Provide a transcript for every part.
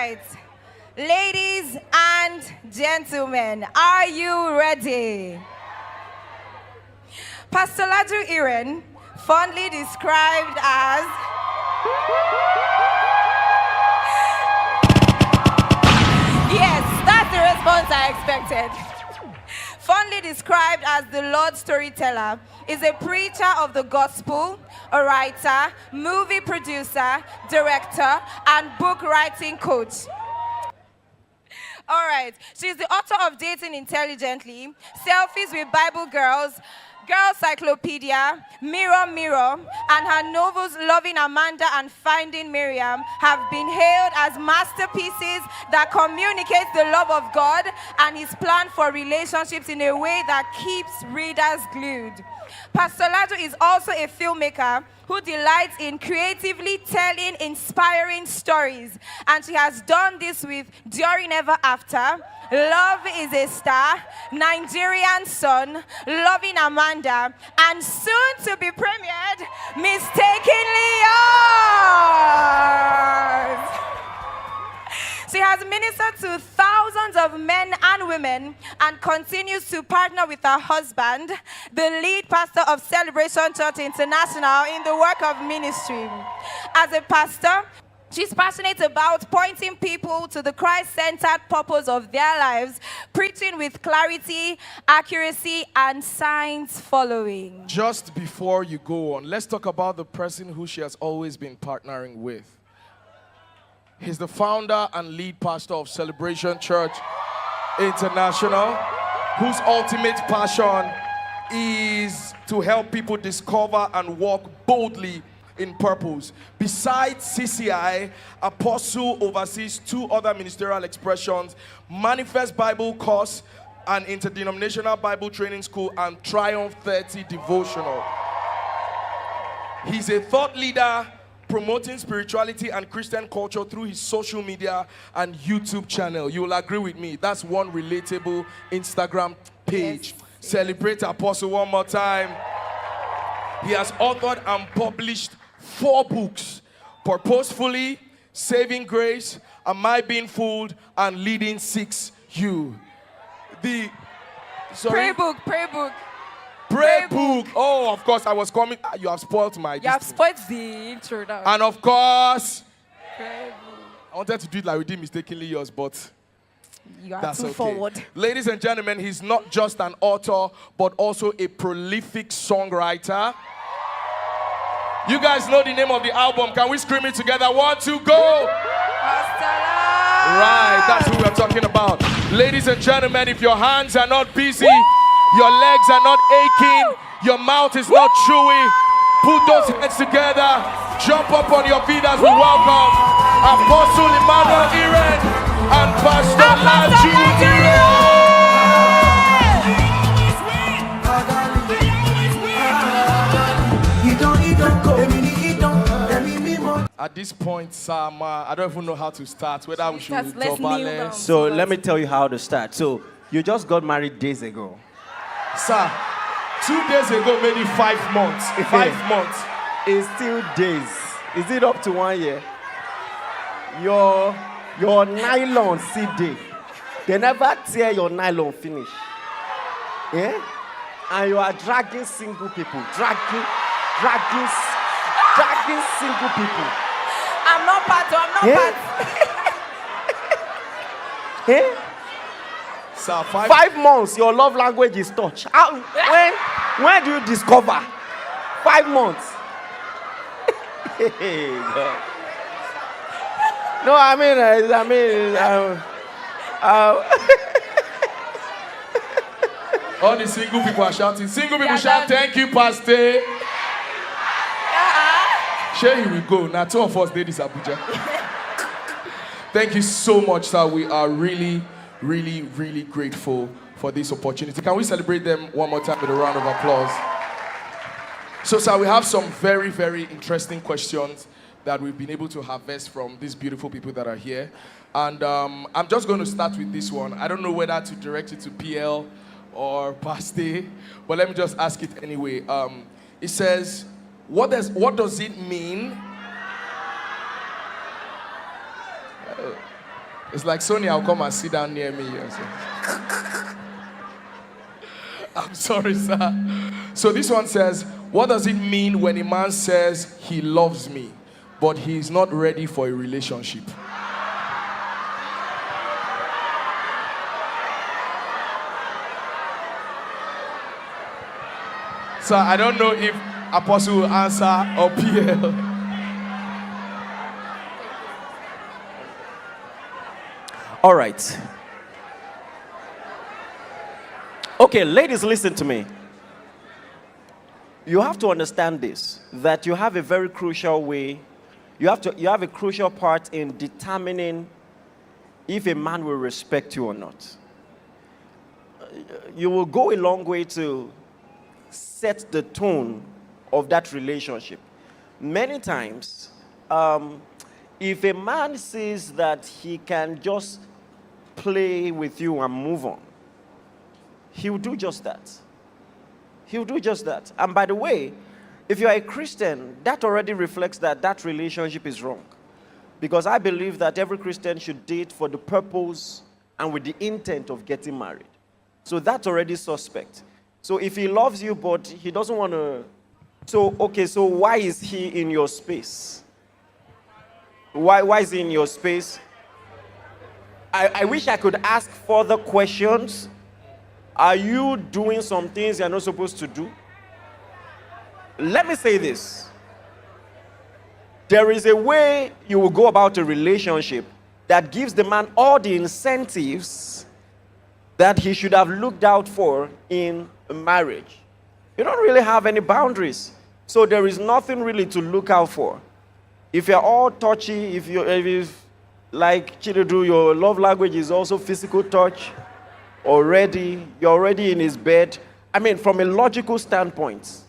right. Ladies and gentlemen, are you ready? Pastor Laju Iren, fondly described as yes, that's the response I expected. Fondly described as the Lord storyteller, is a preacher of the gospel, a writer, movie producer, director, and book writing coach. All right, she's the author of Dating Intelligently, Selfies with Bible Girls, Girl Cyclopedia, Mirror Mirror, and her novels Loving Amanda and Finding Miriam have been hailed as masterpieces that communicate the love of God and his plan for relationships in a way that keeps readers glued. Pastor Laju is also a filmmaker who delights in creatively telling inspiring stories, and she has done this with During Ever After, Love is a Star, Nigerian Son, Loving Amanda, and soon to be premiered, Mistakenly Yours. She has ministered to thousands of men and women and continues to partner with her husband, the lead pastor of Celebration Church International, in the work of ministry. As a pastor, she's passionate about pointing people to the Christ-centered purpose of their lives, preaching with clarity, accuracy, and signs following. Just before you go on, let's talk about the person who she has always been partnering with. He's the founder and lead pastor of Celebration Church International, whose ultimate passion is to help people discover and walk boldly in purpose. Besides CCI, Apostle oversees two other ministerial expressions: Manifest Bible Course, an interdenominational Bible training school, and Triumph 30 devotional. He's a thought leader promoting spirituality and Christian culture through his social media and YouTube channel. You will agree with me, that's one relatable Instagram page. Yes. Celebrate Apostle one more time. He has authored and published 4 books: Purposefully, Saving Grace, Am I Being Fooled, and Leading 6U. Prayer book. Prayer book. Oh, of course, I was coming. You have spoiled my... You have spoiled the intro now. And of course, prayer book. I wanted to do it like we did Mistakenly Yours, but you are that's too okay. forward. Ladies and gentlemen, he's not just an author, but also a prolific songwriter. You guys know the name of the album. Can we scream it together? 1, 2, go! Right, that's who we're talking about. Ladies and gentlemen, if your hands are not busy, your legs are not aching, your mouth is not chewy, put those hands together, jump up on your feet as we welcome Apostle Emmanuel Irens and Pastor Laju Iren. At this point, Sam, I don't even know how to start, whether we should So let me tell you how to start. So you just got married days ago. Sir, 2 days ago, maybe 5 months. 5 months. It's still days. Is it up to 1 year? Your nylon CD. They never tear your nylon finish. Yeah? And you are dragging single people. Dragging single people. I'm not part. Eh? Sir, 5 months, your love language is touch. When do you discover? 5 months. No, I mean, all the single people are shouting. Single people shout, thank you, Pastor. Here we go. Now 2 of us did this, Abuja. Thank you so much, sir. We are really, really, really grateful for this opportunity. Can we celebrate them one more time with a round of applause? So, sir, we have some very, very interesting questions that we've been able to harvest from these beautiful people that are here. And I'm just going to start with this one. I don't know whether to direct it to PL or Pastor, but let me just ask it anyway. It says, what does it mean It's like, Sonia, I'll come and sit down near me. I'm sorry, sir. So this one says, what does it mean when a man says he loves me, but he's not ready for a relationship? So I don't know if Apostle will answer or PL. All right. Okay, ladies, listen to me. You have to understand this, that you have a very crucial way, you have a crucial part in determining if a man will respect you or not. You will go a long way to set the tone of that relationship. Many times, if a man sees that he can just play with you and move on, he will do just that. He will do just that. And by the way, if you are a Christian, that already reflects that that relationship is wrong. Because I believe that every Christian should date for the purpose and with the intent of getting married. So that's already suspect. So if he loves you, but he doesn't want to... So why is he in your space? Why is he in your space? I wish I could ask further questions. Are you doing some things you're not supposed to do? Let me say this. There is a way you will go about a relationship that gives the man all the incentives that he should have looked out for in a marriage. You don't really have any boundaries. So there is nothing really to look out for. If you're all touchy, if like Chinedu, your love language is also physical touch, you're already in his bed. I mean, from a logical standpoint,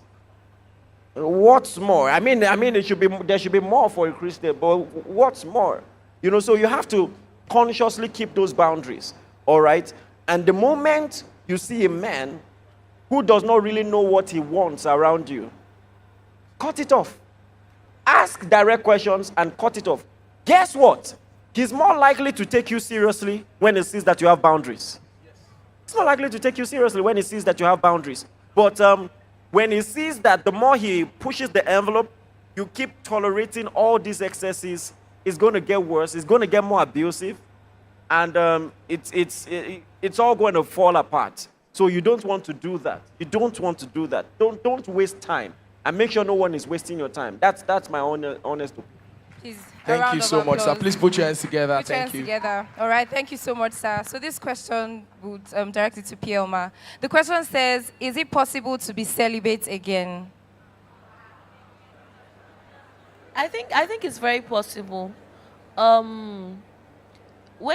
what's more? I mean, there should be more for a Christian, but what's more? You know, so you have to consciously keep those boundaries, all right? And the moment you see a man who does not really know what he wants around you, cut it off. Ask direct questions and cut it off. Guess what? He's more likely to take you seriously when he sees that you have boundaries. He's more likely to take you seriously when he sees that you have boundaries. But when he sees that the more he pushes the envelope, you keep tolerating all these excesses, it's going to get worse. It's going to get more abusive. And it's all going to fall apart. So you don't want to do that. You don't want to do that. Don't waste time. And make sure no one is wasting your time. That's my honest opinion. Please, Thank you so much, sir. Please put your hands together. Put your hands together. All right. Thank you so much, sir. So this question would direct it to Pielma. The question says, is it possible to be celibate again? I think it's very possible. When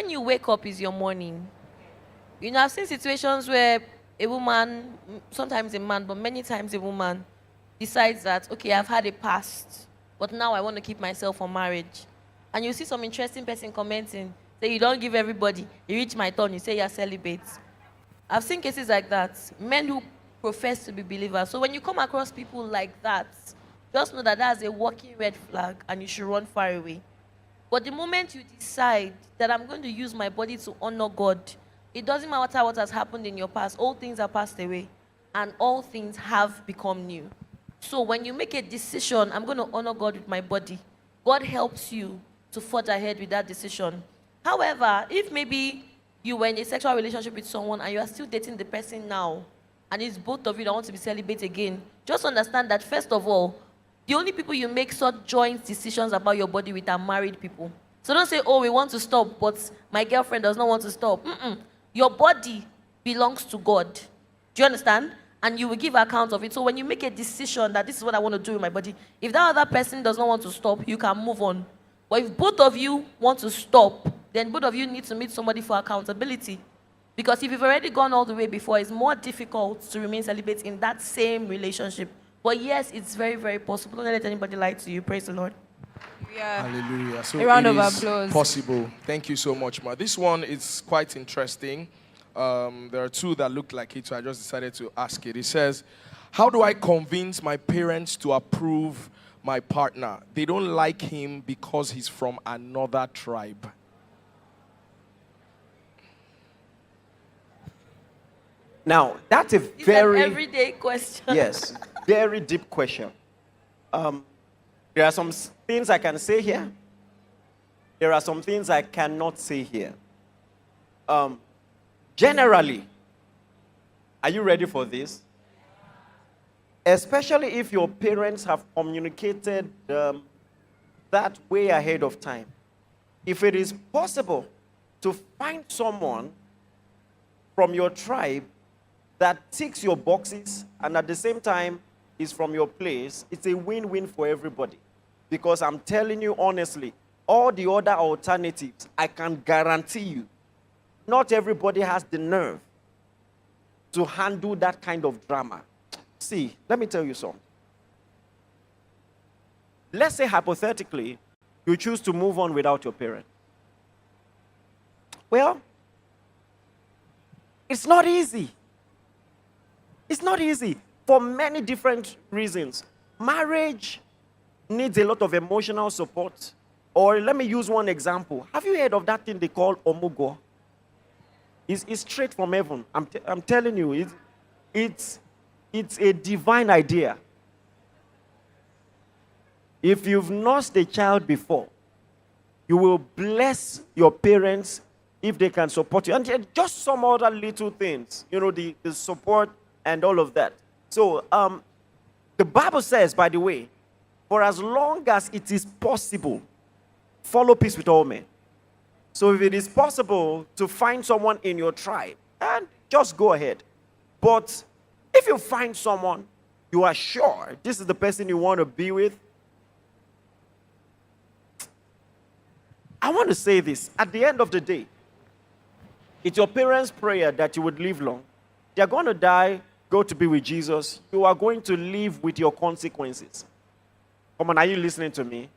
you wake up is your morning. You know, I've seen situations where a woman, sometimes a man, but many times a woman, decides that, okay, I've had a past, but now I want to keep myself for marriage. And you see some interesting person commenting, say, you don't give everybody, you reach my turn, you say you're celibate. I've seen cases like that, men who profess to be believers. So when you come across people like that, just know that that's a walking red flag and you should run far away. But the moment you decide that I'm going to use my body to honor God, it doesn't matter what has happened in your past, all things are passed away and all things have become new. So when you make a decision, I'm going to honor God with my body, God helps you to forge ahead with that decision. However, if maybe you were in a sexual relationship with someone and you are still dating the person now, and it's both of you that want to be celibate again, just understand that, first of all, the only people you make such joint decisions about your body with are married people. So don't say, oh, we want to stop, but my girlfriend does not want to stop. Your body belongs to God. Do you understand? And you will give account of it. So when you make a decision that this is what I want to do with my body, if that other person does not want to stop, you can move on. But if both of you want to stop, then both of you need to meet somebody for accountability. Because if you've already gone all the way before, it's more difficult to remain celibate in that same relationship. But yes, it's very, very possible. Don't let anybody lie to you. Praise the Lord. Yeah. Hallelujah. So a round it of is applause. possible. Thank you so much, Ma. This one is quite interesting. There are two that look like it, so I just decided to ask it. It says, how do I convince my parents to approve my partner? They don't like him because he's from another tribe. Now, that's a It's very, an everyday question. yes, very deep question. There are some things I can say here. There are some things I cannot say here. Generally, are you ready for this? Especially if your parents have communicated that way ahead of time. If it is possible to find someone from your tribe that ticks your boxes and at the same time is from your place, it's a win-win for everybody. Because I'm telling you honestly, all the other alternatives, I can guarantee you, not everybody has the nerve to handle that kind of drama. See, let me tell you something. Let's say hypothetically, you choose to move on without your parent. Well, it's not easy. It's not easy for many different reasons. Marriage needs a lot of emotional support. Or let me use one example. Have you heard of that thing they call omugo? It's straight from heaven. I'm telling you, it's a divine idea. If you've nursed a child before, you will bless your parents if they can support you. And just some other little things, the support and all of that. So, the Bible says, by the way, for as long as it is possible, follow peace with all men. So if it is possible to find someone in your tribe, and just go ahead. But if you find someone you are sure this is the person you want to be with, I want to say this. At the end of the day, it's your parents' prayer that you would live long. They're going to die, go to be with Jesus. You are going to live with your consequences. Come on, are you listening to me?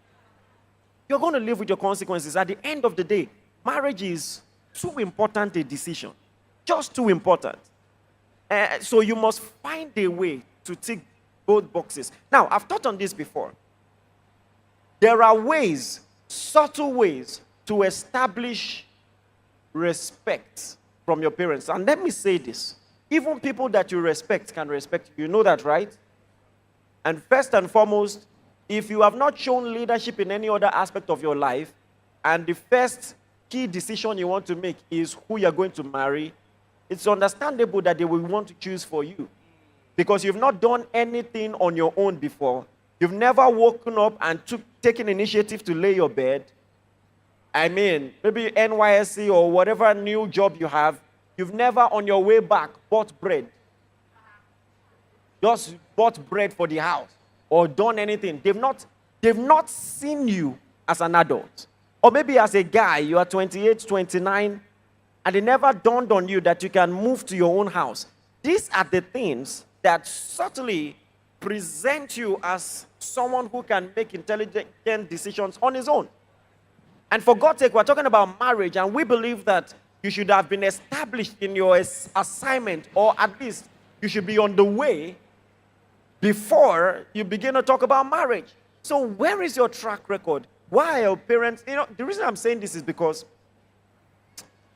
You're going to live with your consequences. At the end of the day, marriage is too important a decision. Just too important. So you must find a way to tick both boxes. Now, I've touched on this before. There are ways, subtle ways, to establish respect from your parents. And let me say this. Even people that you respect can respect you. You know that, right? And first and foremost, if you have not shown leadership in any other aspect of your life, and the first key decision you want to make is who you're going to marry, it's understandable that they will want to choose for you. Because you've not done anything on your own before. You've never woken up and taken initiative to lay your bed. I mean, maybe NYSC or whatever new job you have, you've never on your way back bought bread. Just bought bread for the house or done anything. They've not seen you as an adult. Or maybe as a guy, you are 28, 29, and it never dawned on you that you can move to your own house. These are the things that subtly present you as someone who can make intelligent decisions on his own. And for God's sake, we're talking about marriage, and we believe that you should have been established in your assignment, or at least you should be on the way before you begin to talk about marriage. So where is your track record? Why are your parents? The reason I'm saying this is because,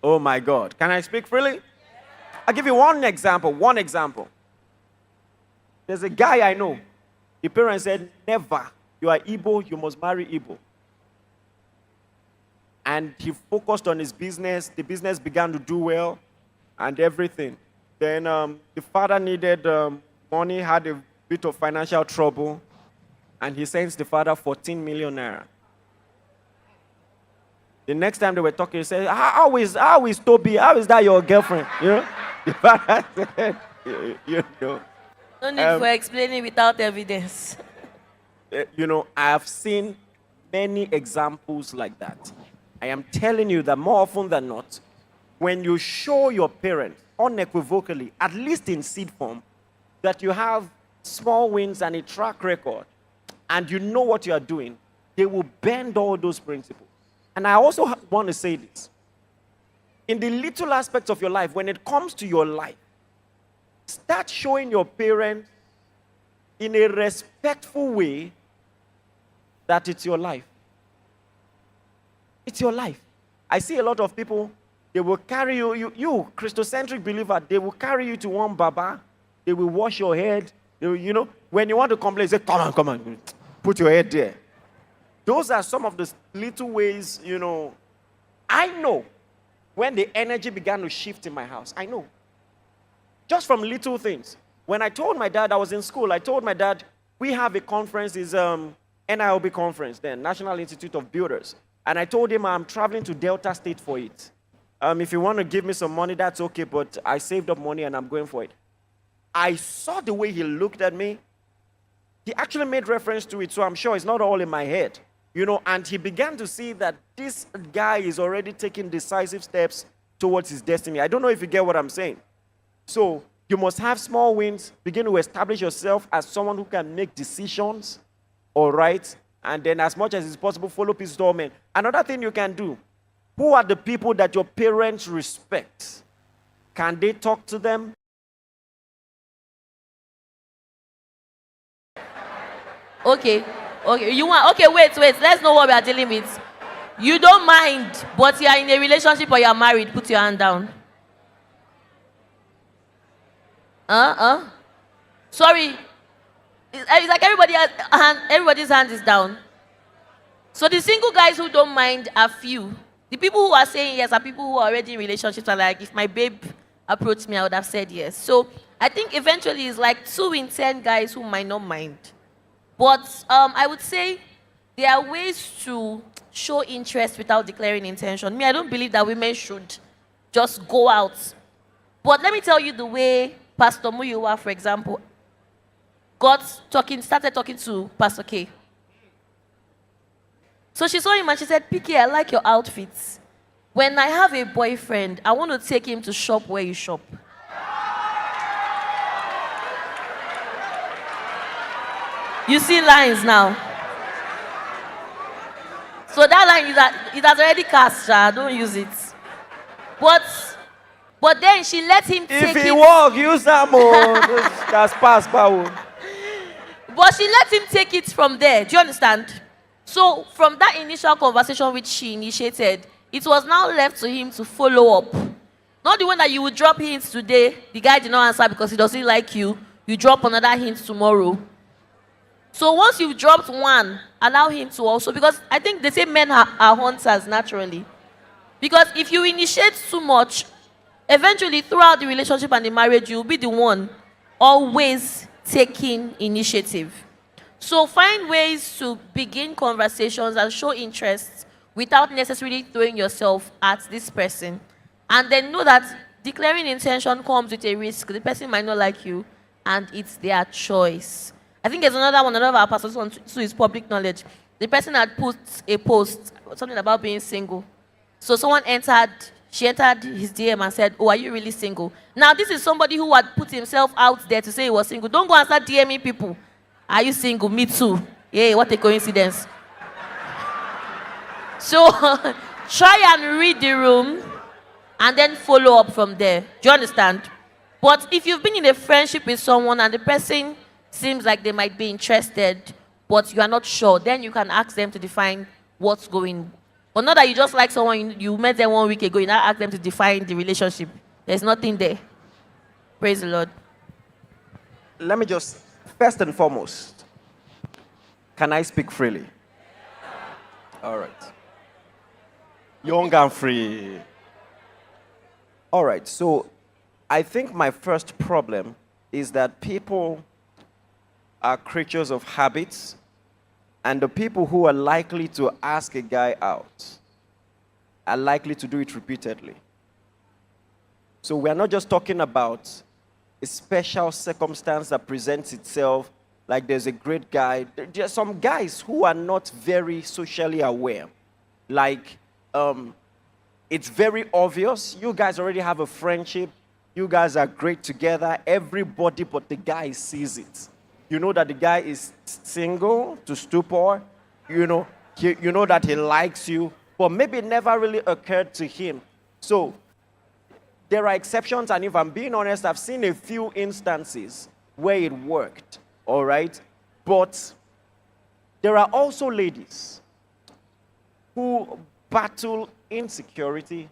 oh my God, can I speak freely? I'll give you one example. There's a guy I know. The parents said, never. You are Igbo, you must marry Igbo. And he focused on his business. The business began to do well and everything. Then the father needed money, had a bit of financial trouble, and he sends the father 14 million naira. The next time they were talking, he said, how is Toby? How is that your girlfriend? The father said, No need for explaining without evidence. I have seen many examples like that. I am telling you that more often than not, when you show your parents unequivocally, at least in seed form, that you have small wins and a track record, and you know what you are doing, they will bend all those principles. And I also want to say this. In the little aspects of your life, when it comes to your life, start showing your parents in a respectful way that it's your life. It's your life. I see a lot of people They will carry you Christocentric believer, they will carry you to one Baba. They will wash your head. They will, when you want to complain, say, come on, put your head there. Those are some of the little ways, I know when the energy began to shift in my house. I know. Just from little things. When I told my dad, I was in school, I told my dad, we have a conference, it's NILB conference then, National Institute of Builders. And I told him I'm traveling to Delta State for it. If you want to give me some money, that's okay, but I saved up money and I'm going for it. I saw the way he looked at me. He actually made reference to it, so I'm sure it's not all in my head. And he began to see that this guy is already taking decisive steps towards his destiny. I don't know if you get what I'm saying. So you must have small wins, begin to establish yourself as someone who can make decisions, all right? And then as much as it's possible, follow peace dormant. Another thing you can do, who are the people that your parents respect? Can they talk to them? Okay, wait, let's know what we are dealing with. You don't mind, but you are in a relationship or you are married, put your hand down. Sorry. It's like everybody's hand is down. So the single guys who don't mind are few. The people who are saying yes are people who are already in relationships are like, if my babe approached me, I would have said yes. So I think eventually it's like 2 in 10 guys who might not mind. But I would say there are ways to show interest without declaring intention. I don't believe that women should just go out. But let me tell you the way Pastor Muyiwa, for example, started talking to Pastor K. So she saw him and she said, PK, I like your outfits. When I have a boyfriend, I want to take him to shop where you shop. You see lines now. So that line it has already cast, don't use it. But then she let him take it. If he walk, use that more. That's past power. But she let him take it from there. Do you understand? So from that initial conversation which she initiated, it was now left to him to follow up. Not the one that you would drop hints today, the guy did not answer because he doesn't like you. You drop another hint tomorrow. So once you've dropped one, allow him to also, because I think they say men are hunters naturally. Because if you initiate too much, eventually throughout the relationship and the marriage, you'll be the one always taking initiative. So find ways to begin conversations and show interest without necessarily throwing yourself at this person. And then know that declaring intention comes with a risk. The person might not like you, and it's their choice. I think there's another of our pastors on to his public knowledge. The person had put a post, something about being single. So someone she entered his DM and said, oh, are you really single? Now, this is somebody who had put himself out there to say he was single. Don't go and start DMing people. Are you single? Me too. Yeah, what a coincidence. So, try and read the room and then follow up from there. Do you understand? But if you've been in a friendship with someone and the person seems like they might be interested, but you are not sure, then you can ask them to define what's going on. But not that you just like someone, you met them 1 week ago, you now ask them to define the relationship. There's nothing there. Praise the Lord. Let me just, first and foremost, can I speak freely? All right. Young and free. All right, so I think my first problem is that people are creatures of habits, and the people who are likely to ask a guy out are likely to do it repeatedly. So we're not just talking about a special circumstance that presents itself, like there's a great guy. There are some guys who are not very socially aware. Like, it's very obvious. You guys already have a friendship. You guys are great together. Everybody but the guy sees it. You know that the guy is single to stupor. You know that he likes you, but maybe it never really occurred to him. So there are exceptions, and if I'm being honest, I've seen a few instances where it worked, all right? But there are also ladies who battle insecurity,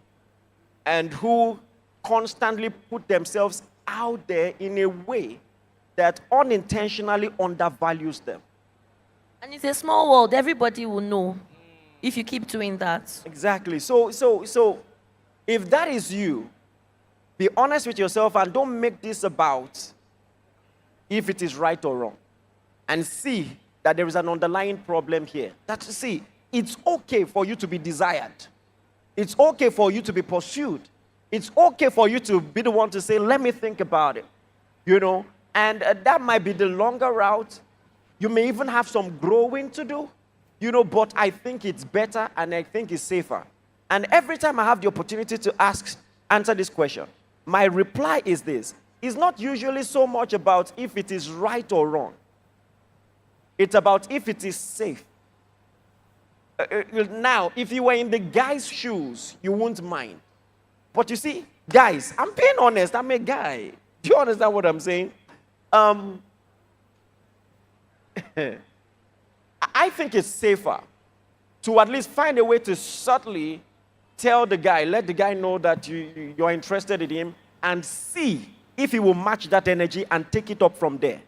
and who constantly put themselves out there in a way that unintentionally undervalues them. And it's a small world. Everybody will know if you keep doing that. Exactly. So if that is you, be honest with yourself and don't make this about if it is right or wrong. And see that there is an underlying problem here. It's okay for you to be desired. It's okay for you to be pursued. It's okay for you to be the one to say, let me think about it. And that might be the longer route. You may even have some growing to do, but I think it's better and I think it's safer. And every time I have the opportunity to answer this question, my reply is this. It's not usually so much about if it is right or wrong. It's about if it is safe. Now, if you were in the guy's shoes, you won't mind. But you see, guys, I'm being honest. I'm a guy. Do you understand what I'm saying? I think it's safer to at least find a way to subtly tell the guy, let the guy know that you're interested in him, and see if he will match that energy and take it up from there.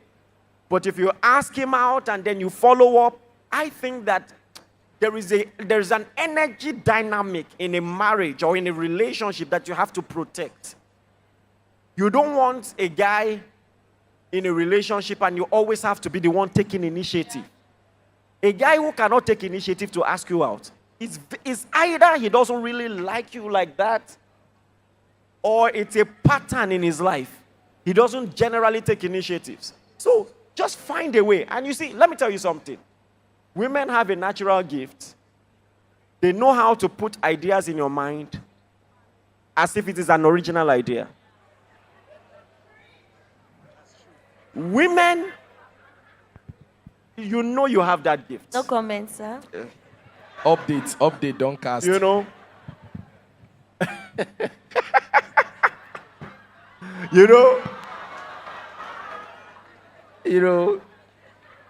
But if you ask him out and then you follow up, I think that there is an energy dynamic in a marriage or in a relationship that you have to protect. You don't want a guy in a relationship and you always have to be the one taking initiative. A guy who cannot take initiative to ask you out, it's either he doesn't really like you like that, or it's a pattern in his life. He doesn't generally take initiatives. So just find a way. And you see, let me tell you something. Women have a natural gift. They know how to put ideas in your mind as if it is an original idea. Women, you have that gift. No comments, sir. Update, don't cast.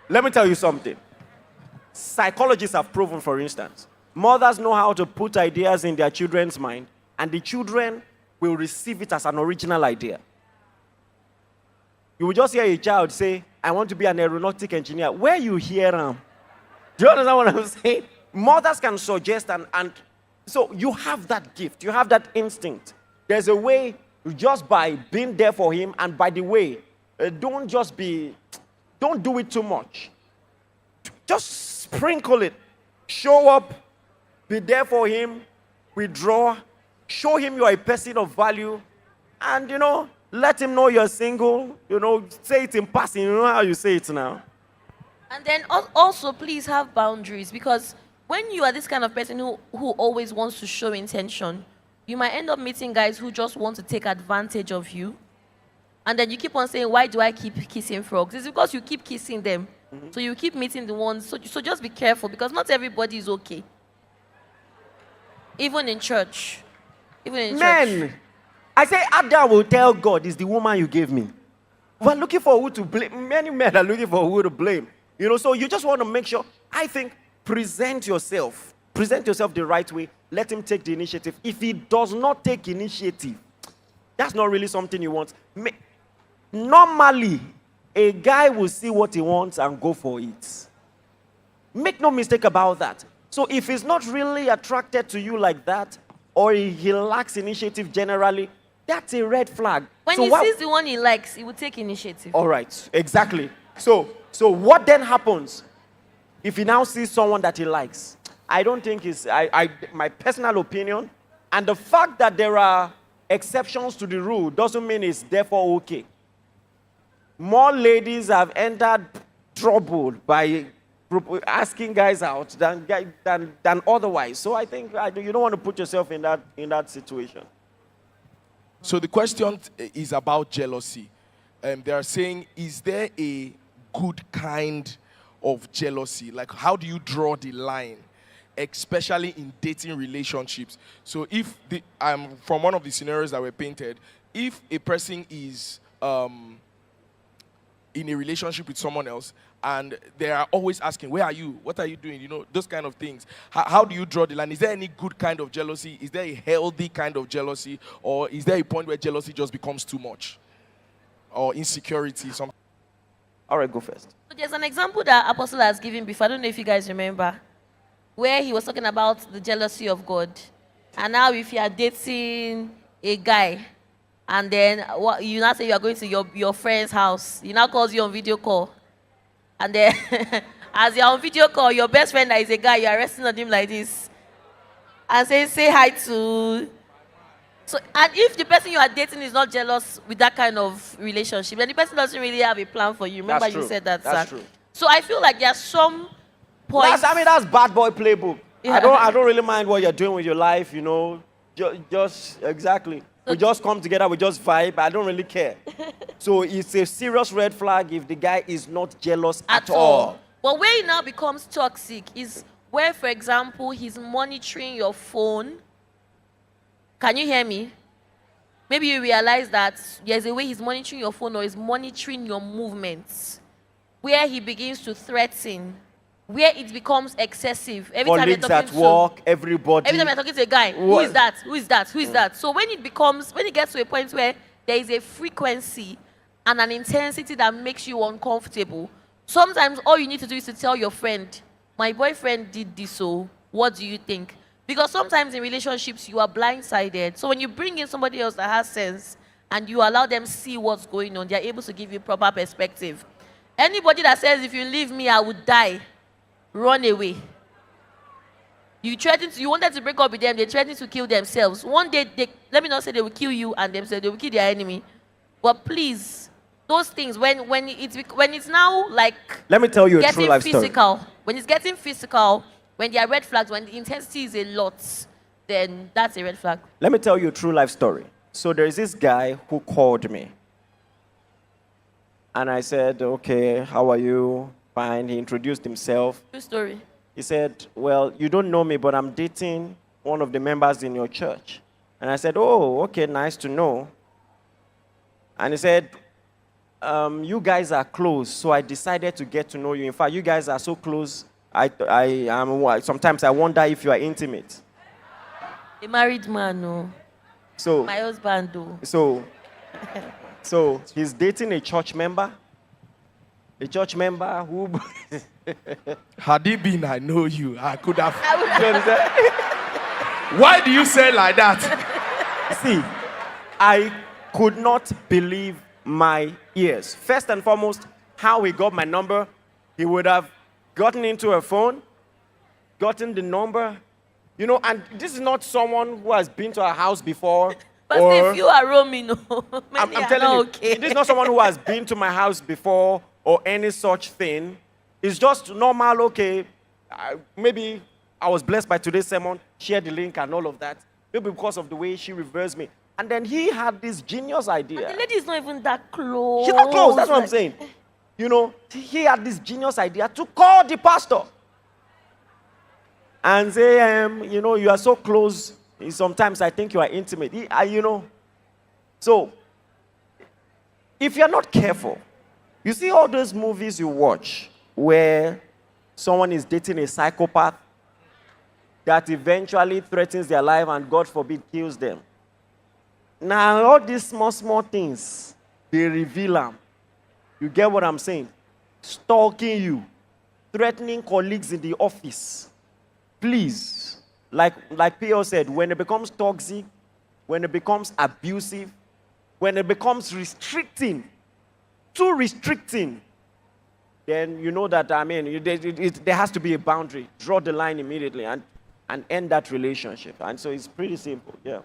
Let me tell you something. Psychologists have proven, for instance, mothers know how to put ideas in their children's mind, and the children will receive it as an original idea. You will just hear a child say, I want to be an aeronautic engineer. Where you hear them? Do you understand what I'm saying? Mothers can suggest, and so you have that gift. You have that instinct. There's a way, just by being there for him, and by the way, don't do it too much. Just sprinkle it. Show up. Be there for him. Withdraw. Show him you are a person of value. And, let him know you're single. Say it in passing. You know how you say it now. And then also, please have boundaries, because when you are this kind of person who always wants to show intention, you might end up meeting guys who just want to take advantage of you. And then you keep on saying, why do I keep kissing frogs? It's because you keep kissing them. Mm-hmm. So you keep meeting the ones. So just be careful, because not everybody is okay. Even in church. Men, I say Adam will tell God, it's the woman you gave me. We're looking for who to blame. Many men are looking for who to blame. So you just want to make sure, I think, present yourself the right way. Let him take the initiative. If he does not take initiative, that's not really something you want. Normally, a guy will see what he wants and go for it. Make no mistake about that. So if he's not really attracted to you like that, or he lacks initiative generally, that's a red flag. When he sees the one he likes, he will take initiative. All right, exactly. So what then happens if he now sees someone that he likes? I don't think it's my personal opinion, and the fact that there are exceptions to the rule doesn't mean it's therefore okay. More ladies have entered trouble by asking guys out than otherwise. So I think you don't want to put yourself in that situation. So the question is about jealousy. They are saying, is there a good kind of jealousy? Like, how do you draw the line, especially in dating relationships? So if from one of the scenarios that were painted, if a person is in a relationship with someone else, and they are always asking, where are you? What are you doing? You know, those kind of things. How do you draw the line? Is there any good kind of jealousy? Is there a healthy kind of jealousy? Or is there a point where jealousy just becomes too much? Or insecurity? Something? All right, go first. So there's an example that Apostle has given before. I don't know if you guys remember, where he was talking about the jealousy of God. And now if you are dating a guy, and then you now say you are going to your friend's house, he now calls you on video call. And then as you're on video call, your best friend that is a guy, you're resting on him like this. And say hi to... So, and if the person you are dating is not jealous with that kind of relationship, then the person doesn't really have a plan for you. Remember you said that, That's sir? true. So I feel like there are some points... That's bad boy playbook. Yeah. I don't really mind what you're doing with your life, you know. Just exactly. We just come together, we just vibe. I don't really care. So it's a serious red flag if the guy is not jealous at all. But where it now becomes toxic is where, for example, he's monitoring your phone. Can you hear me? Maybe you realize that there's a way he's monitoring your phone or he's monitoring your movements, where he begins to threaten, where it becomes excessive. Every time you're Colleagues talking at work, everybody. Every time you're talking to a guy, who is that? Who is that? Who is that? So when it gets to a point where there is a frequency and an intensity that makes you uncomfortable, sometimes all you need to do is to tell your friend, my boyfriend did this, so what do you think? Because sometimes in relationships, you are blindsided. So when you bring in somebody else that has sense and you allow them see what's going on, they're able to give you proper perspective. Anybody that says, if you leave me, I would die, run away. You wanted to break up with them, they threatened to kill themselves. One day, let me not say they will kill you and themselves, they will kill their enemy. But please, those things, when it's now like... Let me tell you a true life physical, story. when it's getting physical, when there are red flags, when the intensity is a lot, then that's a red flag. Let me tell you a true life story. So there is this guy who called me. And I said, okay, how are you? Fine. He introduced himself. True story. He said, well, you don't know me, but I'm dating one of the members in your church. And I said, oh, okay, nice to know. And he said, you guys are close, so I decided to get to know you. In fact, you guys are so close, sometimes I wonder if you are intimate. A married man, no. So, my husband, though. So he's dating a church member. A church member who... Had it been I know you, I could have... You understand? Why do you say like that? See, I could not believe my ears. First and foremost, how he got my number. He would have gotten into a phone, gotten the number, you know, and this is not someone who has been to our house before. But if you are roaming, no. I'm telling you, okay. This is not someone who has been to my house before or any such thing. It's just normal, okay. Maybe I was blessed by today's sermon, share the link and all of that. Maybe because of the way she reversed me. And then he had this genius idea. And the lady is not even that close. She's not close, that's what I'm saying. You know, he had this genius idea to call the pastor and say, you know, you are so close. Sometimes I think you are intimate. You know. So, if you're not careful, you see all those movies you watch where someone is dating a psychopath that eventually threatens their life and, God forbid, kills them. Now, all these small things, they reveal them. You get what I'm saying? Stalking you, threatening colleagues in the office. Please, like P.O. said, when it becomes toxic, when it becomes abusive, when it becomes restricting, too restricting, then you know that, I mean, there has to be a boundary. Draw the line immediately and end that relationship. And so it's pretty simple, yeah.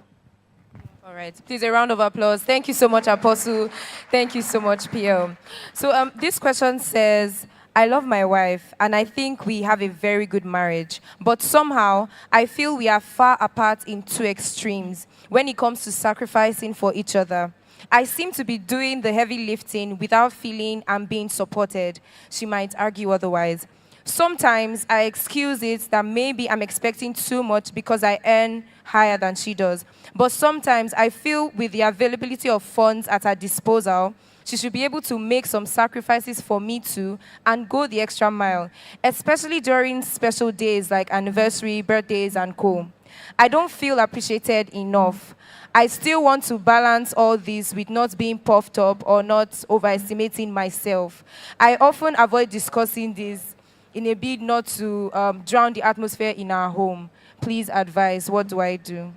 All right, please a round of applause. Thank you so much, Apostle. Thank you so much, PL. So this question says, I love my wife, and I think we have a very good marriage. But somehow, I feel we are far apart in two extremes when it comes to sacrificing for each other. I seem to be doing the heavy lifting without feeling I'm being supported. She might argue otherwise. Sometimes I excuse it that maybe I'm expecting too much because I earn higher than she does. But sometimes I feel with the availability of funds at her disposal, she should be able to make some sacrifices for me too and go the extra mile, especially during special days like anniversary, birthdays, and co. I don't feel appreciated enough. I still want to balance all this with not being puffed up or not overestimating myself. I often avoid discussing this in a bid not to drown the atmosphere in our home. Please advise, what do I do?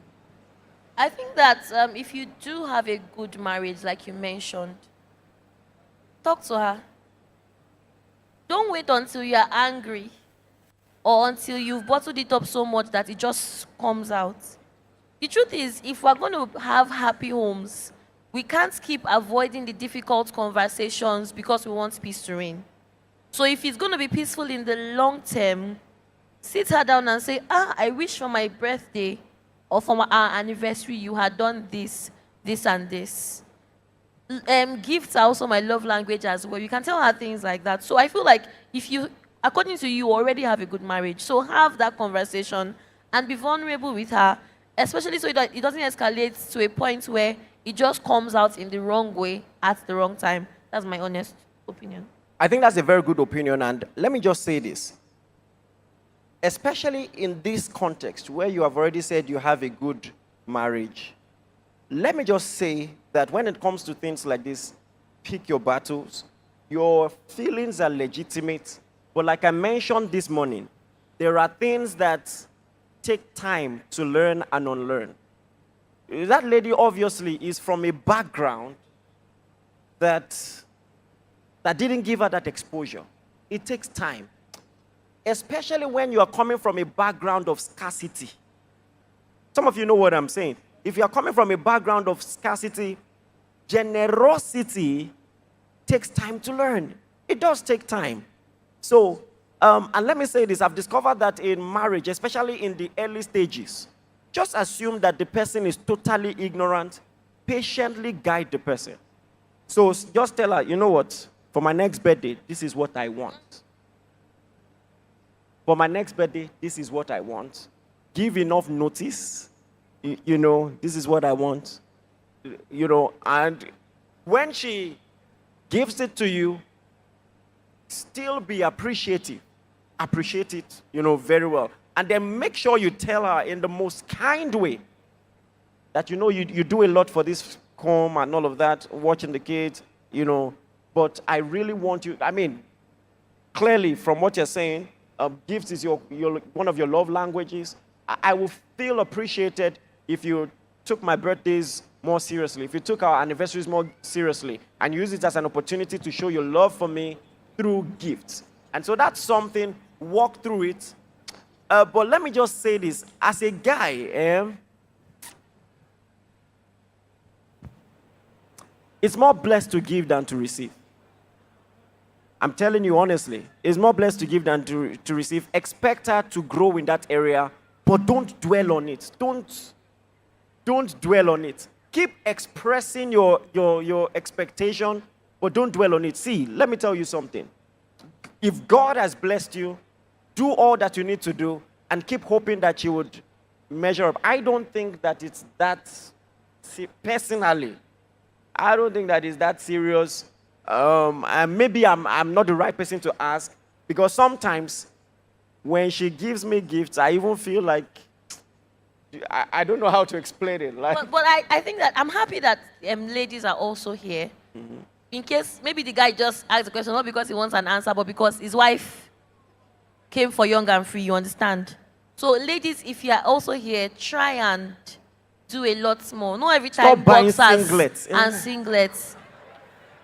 I think that if you do have a good marriage, like you mentioned, talk to her. Don't wait until you are angry or until you've bottled it up so much that it just comes out. The truth is, if we're going to have happy homes, we can't keep avoiding the difficult conversations because we want peace to reign. So if it's going to be peaceful in the long term, sit her down and say, I wish for my birthday or for our anniversary you had done this, this, and this. Gifts are also my love language as well. You can tell her things like that. So I feel like if you, according to you, already have a good marriage, so have that conversation and be vulnerable with her, especially so that it doesn't escalate to a point where it just comes out in the wrong way at the wrong time. That's my honest opinion. I think that's a very good opinion, and let me just say this. Especially in this context where you have already said you have a good marriage, let me just say that when it comes to things like this, pick your battles. Your feelings are legitimate, but like I mentioned this morning, there are things that take time to learn and unlearn. That lady obviously is from a background that didn't give her that exposure. It takes time, especially when you are coming from a background of scarcity. Some of you know what I'm saying. If you are coming from a background of scarcity, generosity takes time to learn. It does take time. So, and let me say this, I've discovered that in marriage, especially in the early stages, just assume that the person is totally ignorant, patiently guide the person. So just tell her, you know what, for my next birthday, this is what I want. For my next birthday, this is what I want. Give enough notice. You know, this is what I want. You know, and when she gives it to you, still be appreciative. Appreciate it, you know, very well. And then make sure you tell her in the most kind way that, you know, you do a lot for this home and all of that, watching the kids, you know, but I really want you, I mean, clearly from what you're saying, gifts is your one of your love languages. I will feel appreciated if you took my birthdays more seriously, if you took our anniversaries more seriously, and use it as an opportunity to show your love for me through gifts. And so that's something, walk through it. But let me just say this, as a guy, it's more blessed to give than to receive. I'm telling you honestly, it's more blessed to give than to receive. Expect her to grow in that area, but don't dwell on it. Don't dwell on it. Keep expressing your expectation, but don't dwell on it. See, let me tell you something. If God has blessed you, do all that you need to do and keep hoping that you would measure up. I don't think that it's that, personally, I don't think that it's that serious. And maybe I'm not the right person to ask, because sometimes when she gives me gifts, I even feel like, I don't know how to explain it. Like, but I think that I'm happy that ladies are also here. Mm-hmm. In case maybe the guy just asked the question, not because he wants an answer, but because his wife came for young and free, you understand? So ladies, if you are also here, try and do a lot more. Not every time stop buying boxers singlets. And singlets.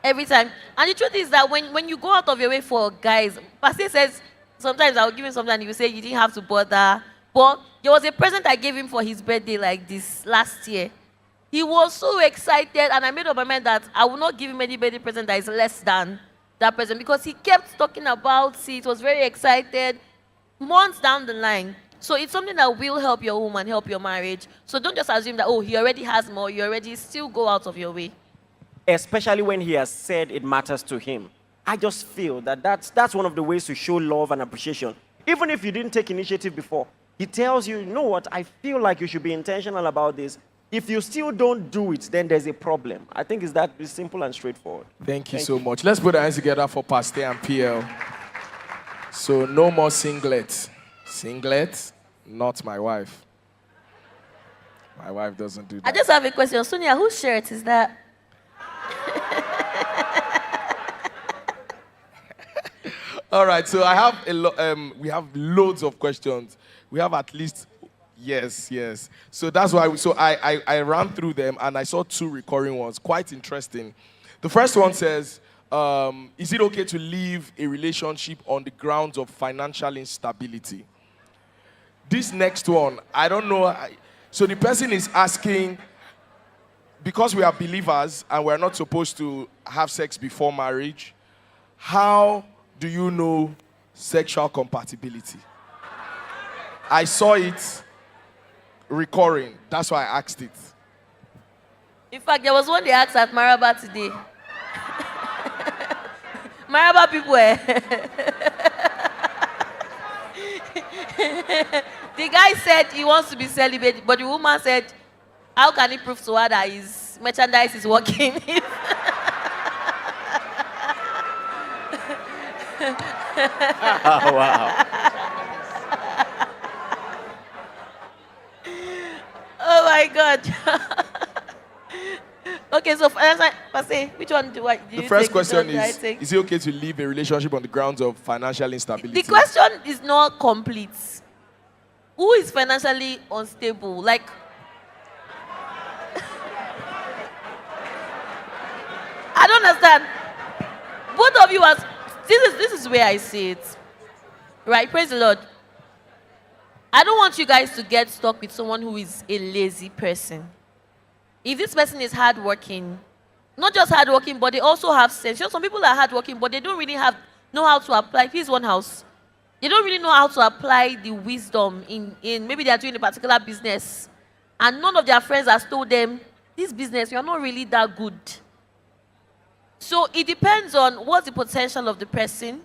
Every time. And the truth is that when you go out of your way for guys, Pastor says, sometimes I'll give him something and he will say, you didn't have to bother. But there was a present I gave him for his birthday like this last year. He was so excited, and I made up my mind that I will not give him any birthday present that is less than that present, because he kept talking about it, was very excited, months down the line. So it's something that will help your home and help your marriage. So don't just assume that, oh, he already has more, you already still go out of your way. Especially when he has said it matters to him. I just feel that that's one of the ways to show love and appreciation. Even if you didn't take initiative before, he tells you, you know what, I feel like you should be intentional about this. If you still don't do it, then there's a problem. I think it's simple and straightforward. Thank you so much. Let's put our hands together for Pastor and PL. So no more singlets. Singlets, not my wife. My wife doesn't do that. I just have a question. Sonia, whose shirt is that? All right, so I have we have loads of questions. We have at least, yes. So that's why, I ran through them and I saw 2 recurring ones, quite interesting. The first one says, is it okay to leave a relationship on the grounds of financial instability? This next one, I don't know. So the person is asking, because we are believers and we're not supposed to have sex before marriage, how do you know sexual compatibility? I saw it recurring. That's why I asked it. In fact, there was one they asked at Maraba today. Maraba people. The guy said he wants to be celibate, but the woman said, how can he prove to her that his merchandise is working? Oh, wow. Oh my God. Okay, so which one do you The first take? question Which one do I take? is it okay to leave a relationship on the grounds of financial instability? The question is not complete. Who is financially unstable? Like, I don't understand. Both of you are. This is where I see it. Right? Praise the Lord. I don't want you guys to get stuck with someone who is a lazy person. If this person is hardworking, not just hardworking, but they also have sense. You know, some people are hardworking, but they don't really know how to apply. Here's one house. They don't really know how to apply the wisdom in maybe they are doing a particular business, and none of their friends has told them, this business, you're not really that good. So it depends on what's the potential of the person,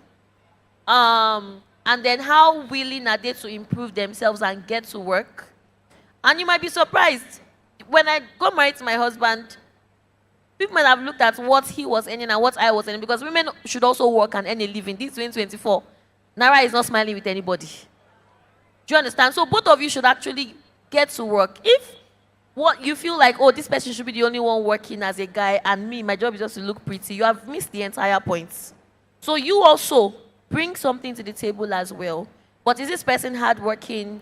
and then how willing are they to improve themselves and get to work. And you might be surprised. When I got married to my husband, people might have looked at what he was earning and what I was earning, because women should also work and earn a living. This is 2024. Nara is not smiling with anybody. Do you understand? So both of you should actually get to work. If what you feel like, oh, this person should be the only one working as a guy, and me, my job is just to look pretty, you have missed the entire point. So you also bring something to the table as well. But is this person hardworking?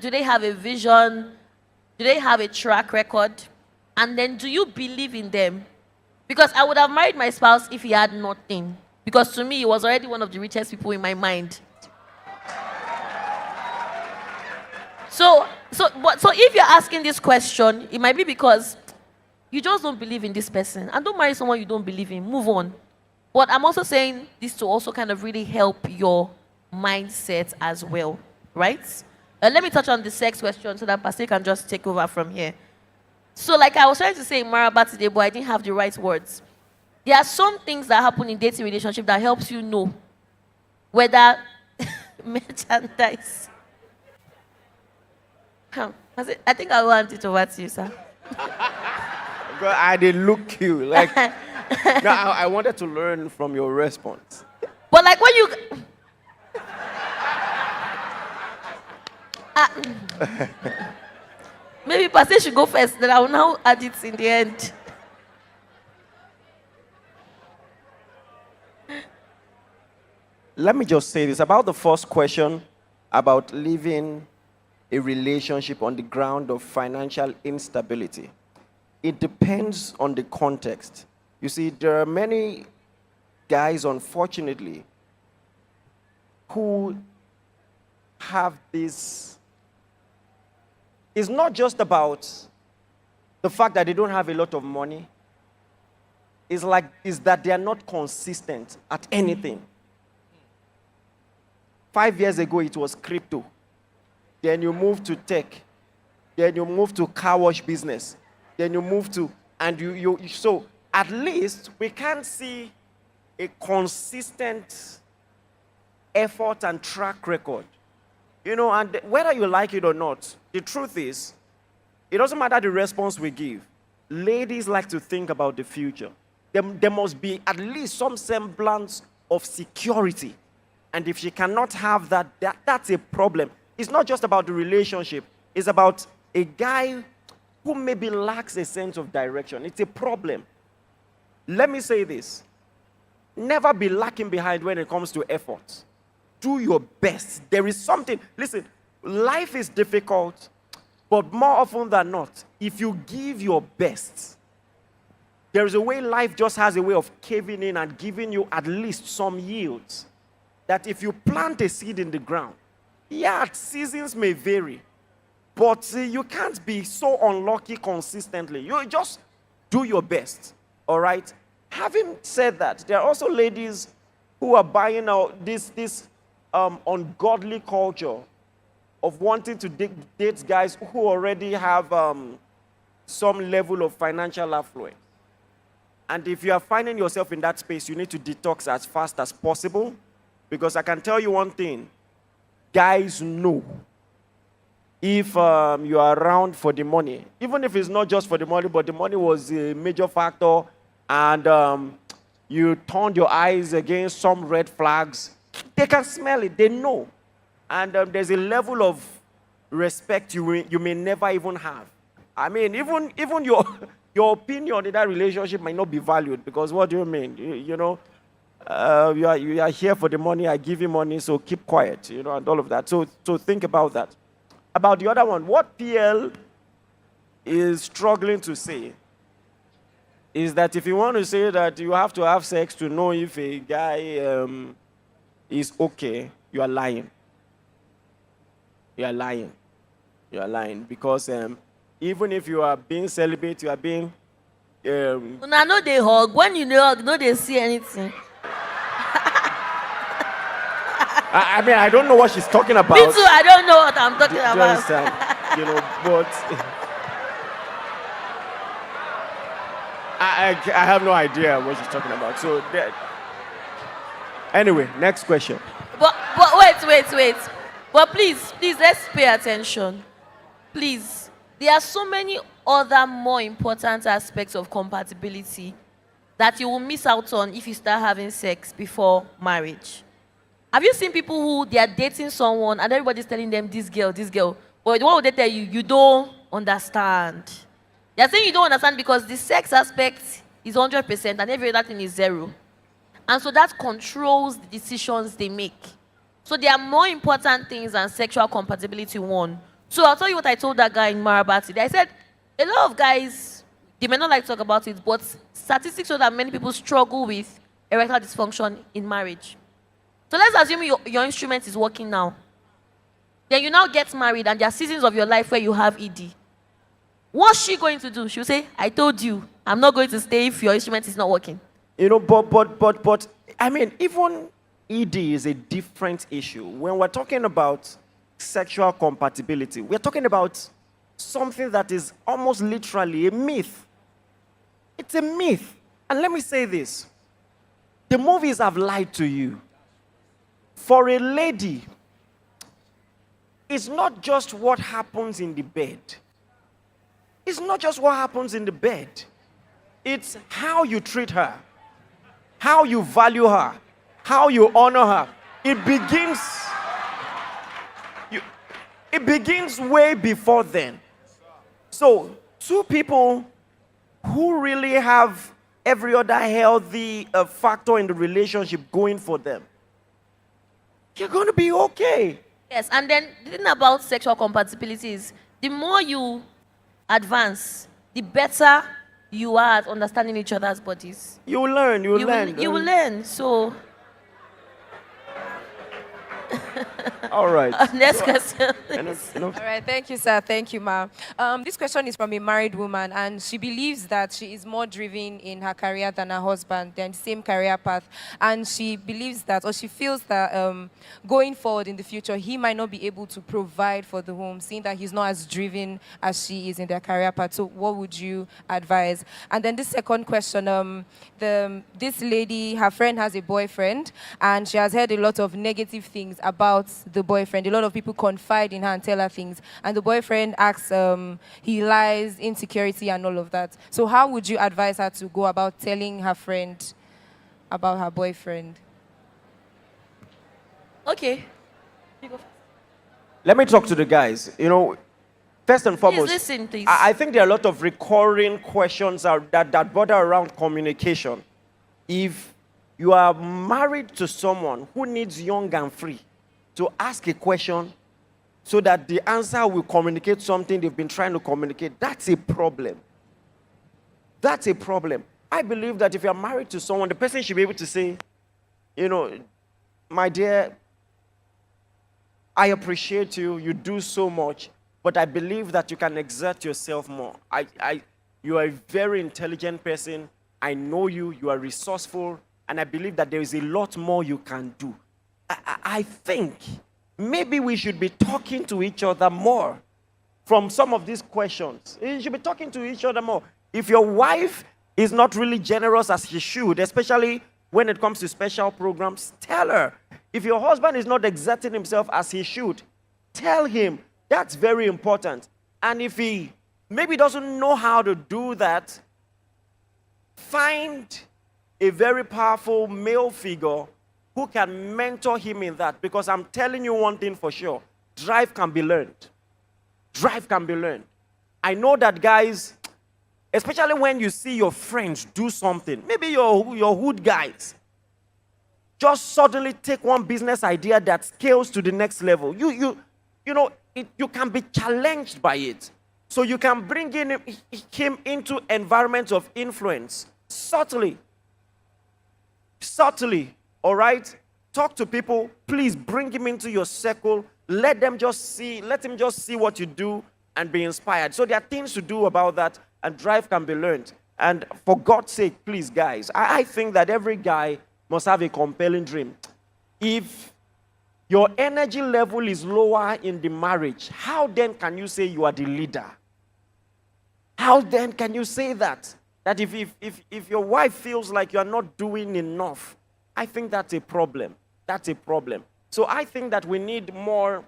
Do they have a vision? Do they have a track record? And then do you believe in them? Because I would have married my spouse if he had nothing. Because to me, he was already one of the richest people in my mind. So if you're asking this question, it might be because you just don't believe in this person. And don't marry someone you don't believe in. Move on. But I'm also saying this to also kind of really help your mindset as well. Right? Let me touch on the sex question so that Pastor can just take over from here. So like I was trying to say in Maraba today, but I didn't have the right words. There are some things that happen in dating relationship that helps you know whether merchandise. I think I want it over to you, sir. God, I did look you like. No, I wanted to learn from your response. But like when you. Maybe Pastor should go first, then I will now add it in the end. Let me just say this about the first question about living a relationship on the ground of financial instability. It depends on the context. You see, there are many guys, unfortunately, who have this. It's not just about the fact that they don't have a lot of money. It's that they are not consistent at anything. 5 years ago, it was crypto. Then you move to tech. Then you move to car wash business. Then you move to, and so at least we can see a consistent effort and track record You know, and whether you like it or not, the truth is, it doesn't matter the response we give. Ladies like to think about the future. There must be at least some semblance of security. And if she cannot have that, that's a problem. It's not just about the relationship. It's about a guy who maybe lacks a sense of direction. It's a problem. Let me say this. Never be lacking behind when it comes to effort. Do your best. There is something. Listen, life is difficult, but more often than not, if you give your best, there is a way life just has a way of caving in and giving you at least some yields. That if you plant a seed in the ground, yeah, seasons may vary, but you can't be so unlucky consistently. You just do your best, all right? Having said that, there are also ladies who are buying out this ungodly culture of wanting to date guys who already have some level of financial affluence. And if you are finding yourself in that space, you need to detox as fast as possible. Because I can tell you one thing, guys know if you are around for the money, even if it's not just for the money, but the money was a major factor, and you turned your eyes against some red flags, they can smell it, they know. And there's a level of respect you may never even have. I mean, even your opinion in that relationship might not be valued, because what do you mean? You know, you are here for the money, I give you money, so keep quiet, you know, and all of that. So think about that. About the other one, what PL is struggling to say is that if you want to say that you have to have sex to know if a guy is okay, you are lying. You are lying. You are lying. Because even if you are being celibate, you are being... Una no dey hug. When you hug, no dey see anything. I mean, I don't know what she's talking about. Me too, I don't know what I'm talking Do you about. understand? You know, but... I have no idea what she's talking about. So, anyway, next question. But wait. But please, let's pay attention. Please. There are so many other more important aspects of compatibility that you will miss out on if you start having sex before marriage. Have you seen people who they are dating someone and everybody's telling them this girl, but what would they tell you? You don't understand. They're saying you don't understand because the sex aspect is 100% and every other thing is 0. And so that controls the decisions they make. So there are more important things than sexual compatibility, one. So I'll tell you what I told that guy in Marabati. I said, a lot of guys, they may not like to talk about it, but statistics show that many people struggle with erectile dysfunction in marriage. So let's assume your instrument is working now. Then you now get married and there are seasons of your life where you have ED. What's she going to do? She'll say, I told you, I'm not going to stay if your instrument is not working. You know, but I mean, even ED is a different issue. When we're talking about sexual compatibility, we're talking about something that is almost literally a myth. It's a myth. And let me say this. The movies have lied to you. For a lady, it's not just what happens in the bed. It's not just what happens in the bed. It's how you treat her, how you value her, how you honor her. It begins way before then. So, two people who really have every other healthy factor in the relationship going for them, you're going to be okay. Yes, and then the thing about sexual compatibility is the more you advance, the better you are at understanding each other's bodies. You will learn, you will learn. You will learn, so... All right. Next question. All right, thank you, sir. Thank you, ma'am. This question is from a married woman, and she believes that she is more driven in her career than her husband, than the same career path. And she believes that, or she feels that going forward in the future, he might not be able to provide for the home, seeing that he's not as driven as she is in their career path. So what would you advise? And then the second question, this lady, her friend has a boyfriend, and she has heard a lot of negative things about the boyfriend. A lot of people confide in her and tell her things. And the boyfriend acts, he lies, insecurity, and all of that. So how would you advise her to go about telling her friend about her boyfriend? Okay. Let me talk to the guys. You know, first and foremost, listen, please. I think there are a lot of recurring questions that border around communication. If you are married to someone who needs young and free to ask a question so that the answer will communicate something they've been trying to communicate, that's a problem. That's a problem. I believe that if you're married to someone, the person should be able to say, you know, my dear, I appreciate you. You do so much. But I believe that you can exert yourself more. You are a very intelligent person. I know you. You are resourceful. And I believe that there is a lot more you can do. I think maybe we should be talking to each other more from some of these questions. You should be talking to each other more. If your wife is not really generous as she should, especially when it comes to special programs, tell her. If your husband is not exerting himself as he should, tell him. That's very important. And if he maybe doesn't know how to do that, find a very powerful male figure who can mentor him in that. Because I'm telling you one thing for sure. Drive can be learned. Drive can be learned. I know that, guys, especially when you see your friends do something, maybe your hood guys, just suddenly take one business idea that scales to the next level. You can be challenged by it. So you can bring him into environments of influence. Subtly, all right? Talk to people. Please bring him into your circle. Let him just see what you do and be inspired. So there are things to do about that, and drive can be learned. And for God's sake, please, guys, I think that every guy must have a compelling dream. If your energy level is lower in the marriage, how then can you say you are the leader? How then can you say that? That if your wife feels like you are not doing enough, I think that's a problem. That's a problem. So I think that we need more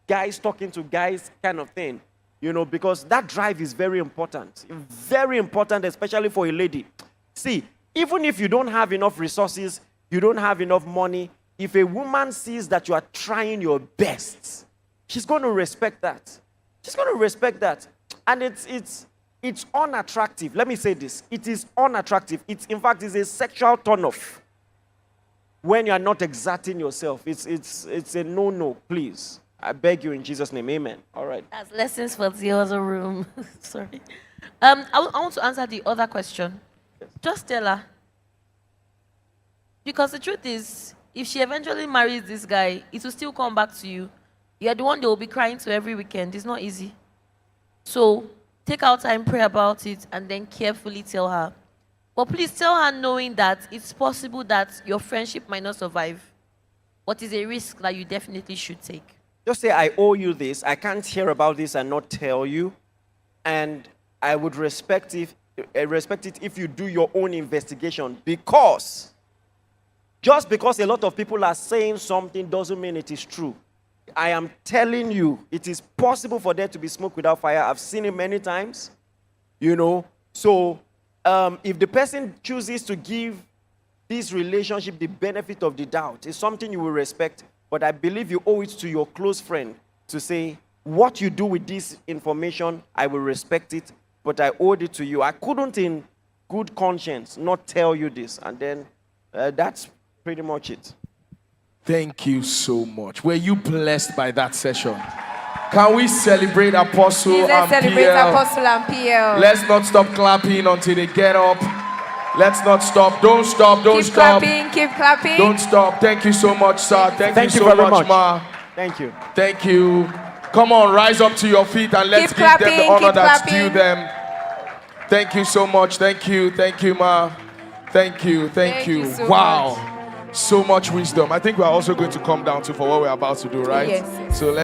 guys talking to guys kind of thing, because that drive is very important. Very important, especially for a lady. See, even if you don't have enough resources, you don't have enough money, if a woman sees that you are trying your best, she's going to respect that. She's going to respect that. And it's unattractive. Let me say this. It is unattractive. In fact, it's a sexual turn-off when you are not exerting yourself. It's a no-no, please. I beg you in Jesus' name. Amen. All right. That's lessons for the other room. Sorry. I want to answer the other question. Just tell her. Because the truth is, if she eventually marries this guy, it will still come back to you. You're the one they will be crying to every weekend. It's not easy. So take out time, pray about it, and then carefully tell her. But please tell her knowing that it's possible that your friendship might not survive. But it's a risk that you definitely should take. Just say, I owe you this. I can't hear about this and not tell you. And I would respect it if you do your own investigation. Because just because a lot of people are saying something doesn't mean it is true. I am telling you, it is possible for there to be smoke without fire. I've seen it many times, So if the person chooses to give this relationship the benefit of the doubt, it's something you will respect. But I believe you owe it to your close friend to say, what you do with this information, I will respect it, but I owed it to you. I couldn't in good conscience not tell you this. And then that's pretty much it. Thank you so much. Were you blessed by that session? Can we celebrate Apostle and celebrate PL? Apostle and PL. Let's not stop clapping until they get up. Let's not stop. Don't stop. Don't Keep stop. clapping. Keep clapping. Don't stop. Thank you so much, sir. Thank you so very much, ma. Thank you. Thank you. Come on, rise up to your feet and let's Keep give them the clapping, honor keep that's clapping. due them. Thank you so much. Thank you. Thank you, ma. Thank you. Thank you. so Wow. So much wisdom. I think we're also going to come down to for what we're about to do, right? Yes. So let's